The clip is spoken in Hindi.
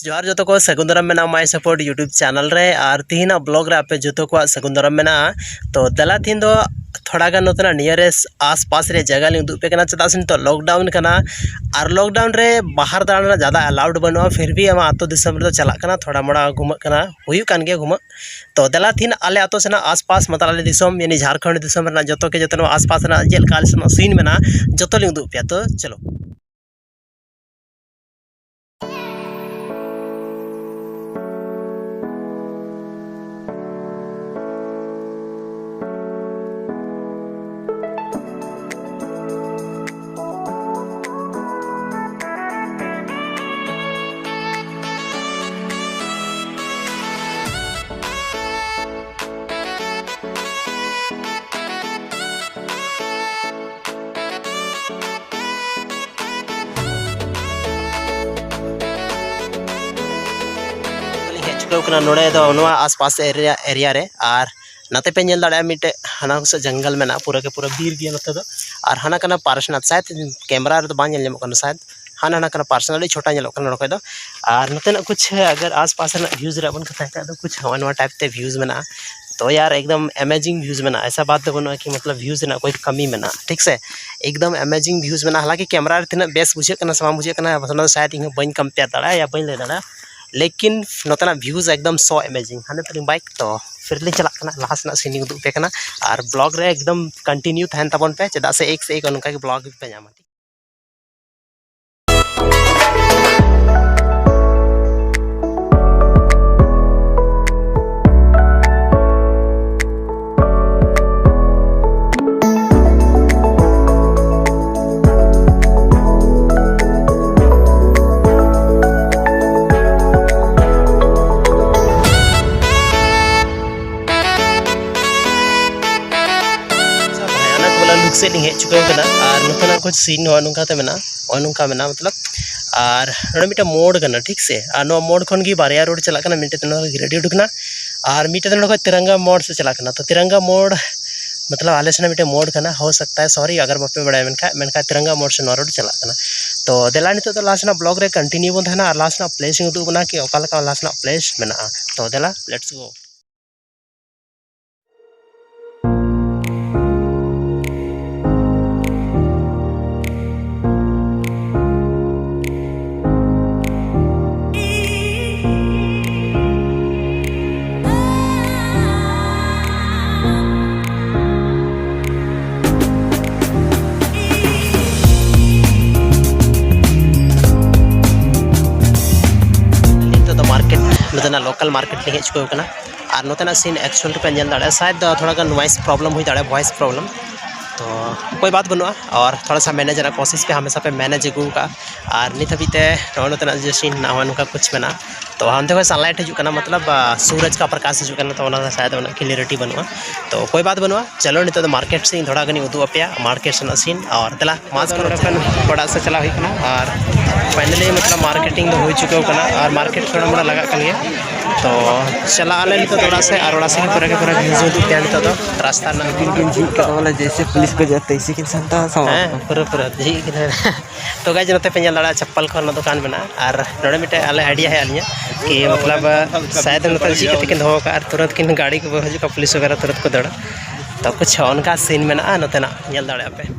जोहार जतो को सगुंदरम मेना माय सपोर्ट यूट्यूब चैनल रे और तीना ब्लॉग रे आपे जतो को सगुंदरम मेना तो दला थीन दो थोड़ा गान नोतना नियरेस्ट आस पास रे जगह लिंग दुपे कना चदा सिन तो लॉकडाउन कना और लॉकडाउन रे बाहर दाना ज़्यादा अलाउड बनुआ फिर भी आमा आतो दिसम रे तो चला कना थोड़ा मोड़ा घुम कना हुयु कान गे घुम तो दला थीन आले आतो सेना आस पास मतलब आले दिसम यानी झारखंड दिसम रे जतो के जतो आस पास रे जेल काल सीन मेना जतो लिंग दुपे तो चलो नोड़े दो आस पास एरिया रे और नाते पे नेल दाड़ा मिटे हाना से जंगल में ना पूरा के पूरा बीर दिया नते दो और हाना कना पार्सनल शायद कैमरा रे तो बां नेल कना शायद हाना ना कना पर्सनली छोटा नेल कना नोके दो और नते ना कुछ अगर आस पास ना व्यूज रे बन कथा का तो कुछ हवा टाइप ते व्यूज में ना तो यार एकदम अमेजिंग व्यूज में ना ऐसा बात तो बनो कि मतलब व्यूज ना कोई कमी में ना ठीक से एकदम अमेजिंग व्यूज में ना हालांकि कैमरा रे तना बेस बुझे कना समा बुझे कना शायद इन बन कंपेयर दाड़ा या बन ले दाड़ा लेकिन नोतना व्यूज एकदम सो अमेजिंग हाने तरी बाइक तो फिर ले चला कना लास्ट ना सीनिंग दुपे कना और ब्लॉग रे एकदम कंटिन्यू थैन तबन पे चदा से एक उनका के ब्लॉग पे जामा से नहीं है चुके और नुकना कुछ सीन नुकाते मेना नुका मेना मतलब और नोड़े मिटे मोड़ करना ठीक से और नो मोड़ खन की बारिया रोड चला करना मिटे रेडी उठकना और मिटे नोड़ तिरंगा मोड़ से चला करना तो तिरंगा मोड़ मतलब आले से मिटे मोड़ करना हो सकता है सॉरी अगर बापे बड़ा मेनका तिरंगा मोड़ से नोआ रोड चला करना तो देला नितो तो लास्ट ना ब्लॉग रे कंटिन्यू बन थाना और लास्ट ना प्लेस उदुग बना कि ओका लका लास्ट ना प्लेस मेना तो देला लेट्स गो नोतना लोकल मार्केट ले चुके होना और नोतना सीन एक्चुअल पे नेल दाड़ा शायद थोड़ा गा नॉइस प्रॉब्लम हुई दाड़ा वॉइस प्रॉब्लम तो कोई बात बनुआ और थोड़ा सा मैनेज कोशिश पे हमेशा पे मैनेज अगू का और नित हबीते नोतना जो सीन ना नुका कुछ मेना तो हमते कोई सनलाइट हजूना मतलब सूरज का प्रकाश हजूना तो शायद क्लियरिटी बनुआ तो कोई बात बनुआ चलो नित मार्केट से थोड़ा गनी उदू पे मार्केट से सीन और तला मास्क बड़ा से चला हुई और फाइनली मतलब मार्केटिंग हो चुके और मार्केट थोड़ा मोड़ा लगा गया तो चला आले नित थोड़ा से और ओड़ा से पूरा के पूरा नित तो रास्ता ना वाला जैसे पुलिस को जाते इसी के संता पूरा पूरा जी तो गाइज नते पे नेल दाड़ा चप्पल खन दुकान में और नोड़े मिटे आले आइडिया है आलिया कि मतलब शायद नते जी के दो का तुरंत किन गाड़ी को हजूका पुलिस वगैरह तुरंत को दौड़ा तो कुछ उनका सीन में ना नोतेना नेल दाड़ा पे